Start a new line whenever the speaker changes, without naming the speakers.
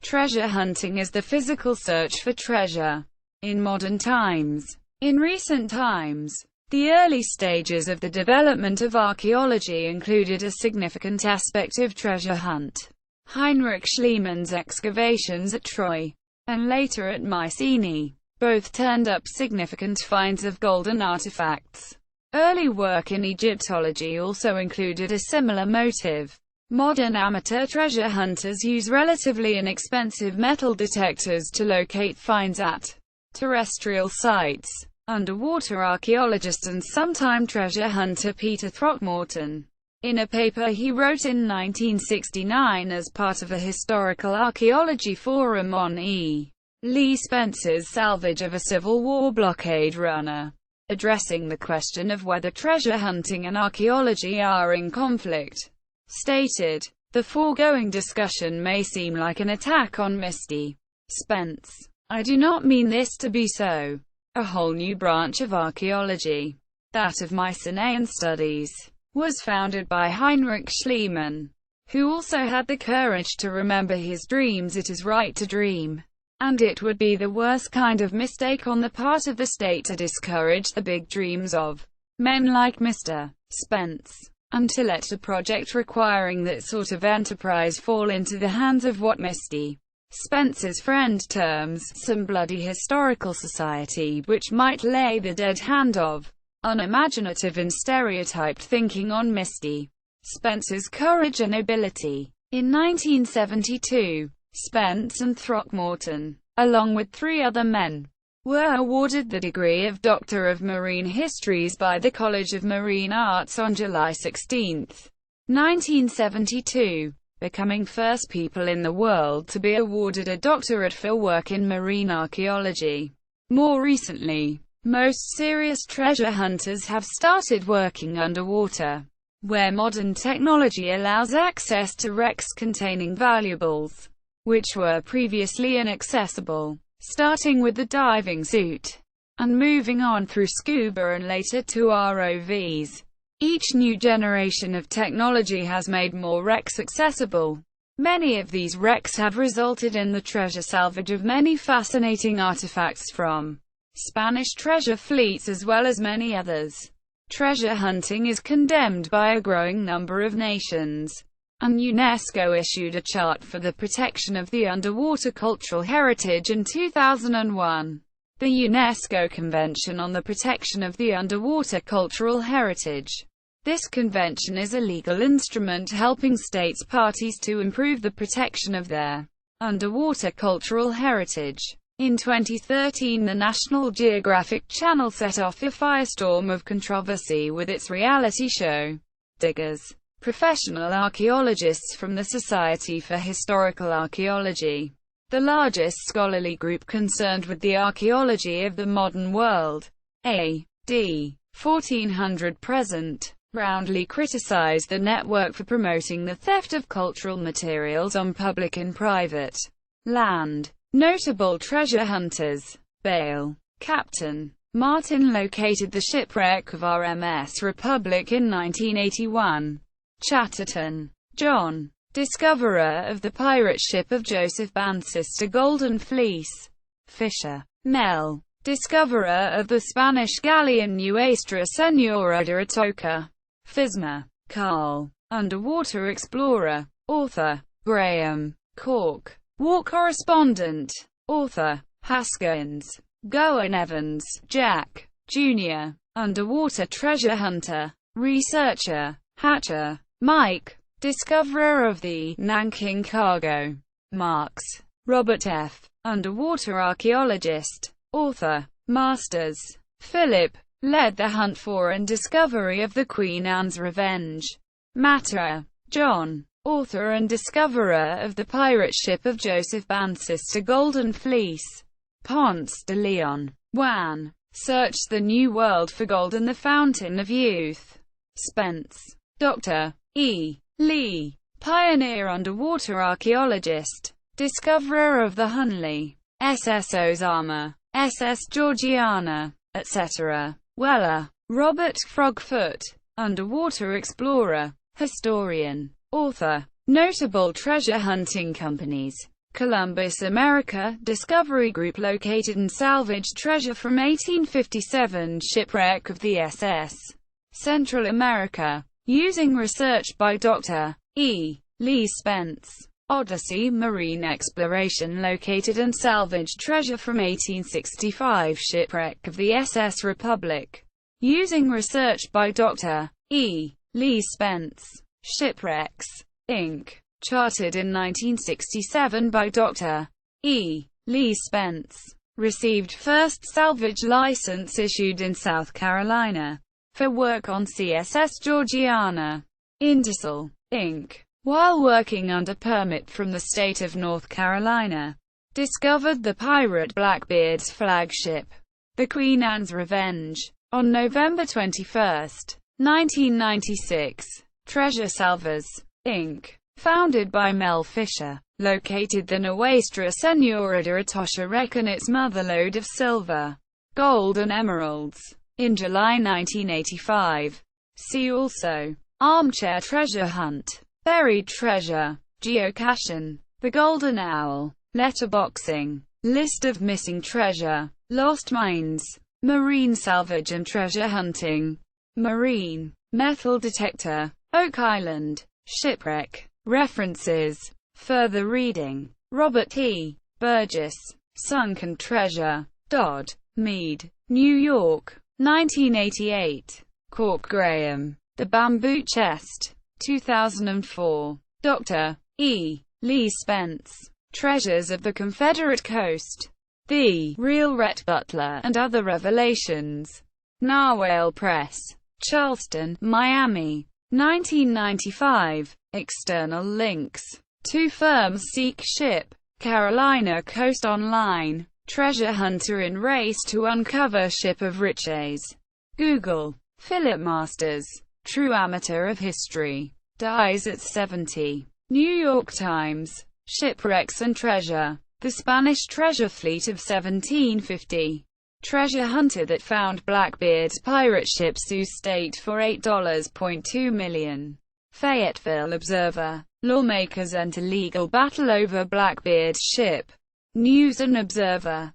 Treasure hunting is the physical search for treasure in modern times. In recent times, the early stages of the development of archaeology included a significant aspect of treasure hunt. Heinrich Schliemann's excavations at Troy, and later at Mycenae, both turned up significant finds of golden artifacts. Early work in Egyptology also included a similar motive. Modern amateur treasure hunters use relatively inexpensive metal detectors to locate finds at terrestrial sites. Underwater archaeologist and sometime treasure hunter Peter Throckmorton, in a paper he wrote in 1969 as part of a historical archaeology forum on E. Lee Spencer's salvage of a Civil War blockade runner, addressing the question of whether treasure hunting and archaeology are in conflict, stated, "The foregoing discussion may seem like an attack on Misty Spence. I do not mean this to be so. A whole new branch of archaeology, that of Mycenaean studies, was founded by Heinrich Schliemann, who also had the courage to remember his dreams. It is right to dream, and it would be the worst kind of mistake on the part of the state to discourage the big dreams of men like Mr. Spence, and to let a project requiring that sort of enterprise fall into the hands of what Misty Spence's friend terms some bloody historical society, which might lay the dead hand of unimaginative and stereotyped thinking on Misty Spence's courage and ability." In 1972, Spence and Throckmorton, along with 3 other men, were awarded the degree of Doctor of Marine Histories by the College of Marine Arts on July 16, 1972. Becoming first people in the world to be awarded a doctorate for work in marine archaeology. More recently, most serious treasure hunters have started working underwater, where modern technology allows access to wrecks containing valuables, which were previously inaccessible, starting with the diving suit, and moving on through scuba and later to ROVs. Each new generation of technology has made more wrecks accessible. Many of these wrecks have resulted in the treasure salvage of many fascinating artifacts from Spanish treasure fleets as well as many others. Treasure hunting is condemned by a growing number of nations, and UNESCO issued a chart for the protection of the underwater cultural heritage in 2001. The UNESCO Convention on the Protection of the Underwater Cultural Heritage. This convention is a legal instrument helping states parties to improve the protection of their underwater cultural heritage. In 2013, the National Geographic Channel set off a firestorm of controversy with its reality show, Diggers. Professional archaeologists from the Society for Historical Archaeology, the largest scholarly group concerned with the archaeology of the modern world, A.D. 1400 present, roundly criticized the network for promoting the theft of cultural materials on public and private land. Notable treasure hunters. Bale. Captain Martin located the shipwreck of RMS Republic in 1981. Chatterton. John. Discoverer of the pirate ship of Joseph Bansis to Golden Fleece. Fisher. Mel. Discoverer of the Spanish galleon Nuestra Señora de Atocha. Fismer. Carl. Underwater explorer. Author. Graham. Cork. War correspondent. Author. Haskins. Gowan Evans. Jack. Jr. Underwater treasure hunter. Researcher. Hatcher. Mike. Discoverer of the Nanking cargo. Marks. Robert F. Underwater archaeologist. Author. Masters. Philip. Led the hunt for and discovery of the Queen Anne's Revenge. Matter. John. Author and discoverer of the pirate ship of Joseph Bansis to Golden Fleece. Ponce de Leon. Wan. Searched the New World for gold and the Fountain of Youth. Spence. Dr. E. Lee. Pioneer underwater archaeologist. Discoverer of the Hunley, SS Ozama, SS Georgiana, etc. Weller. Robert Frogfoot. Underwater explorer. Historian. Author. Notable treasure hunting companies. Columbus, America. Discovery Group located and salvaged treasure from 1857 shipwreck of the SS. Central America. Using research by Dr. E. Lee Spence. Odyssey. Marine exploration located and salvaged treasure from 1865 shipwreck of the SS Republic. Using research by Dr. E. Lee Spence. Shipwrecks, Inc. Chartered in 1967 by Dr. E. Lee Spence. Received first salvage license issued in South Carolina for work on CSS Georgiana. Ingersoll, Inc. While working under permit from the state of North Carolina, discovered the pirate Blackbeard's flagship, the Queen Anne's Revenge. On November 21, 1996, Treasure Salvers, Inc., founded by Mel Fisher, located the Nuestra Señora de Atocha and its motherlode of silver, gold and emeralds, in July 1985. See also: Armchair Treasure Hunt, Buried Treasure, Geocaching, The Golden Owl, Letterboxing, List of Missing Treasure, Lost Mines, Marine Salvage and Treasure Hunting, Marine Metal Detector, Oak Island, Shipwreck. References. Further reading. Robert T. Burgess. Sunken Treasure. Dodd, Mead, New York, 1988. Cork Graham. The Bamboo Chest. 2004. Dr. E. Lee Spence. Treasures of the Confederate Coast. The Real Rhett Butler and Other Revelations. Narwhale Press. Charleston, Miami, 1995. External links. Two firms seek ship. Carolina Coast Online. Treasure hunter in race to uncover ship of riches. Google. Philip Masters. True amateur of history. Dies at 70. New York Times. Shipwrecks and treasure. The Spanish treasure fleet of 1750. Treasure hunter that found Blackbeard's pirate ship Sioux State for $8.2 million. Fayetteville Observer. Lawmakers enter legal battle over Blackbeard's ship. News and Observer.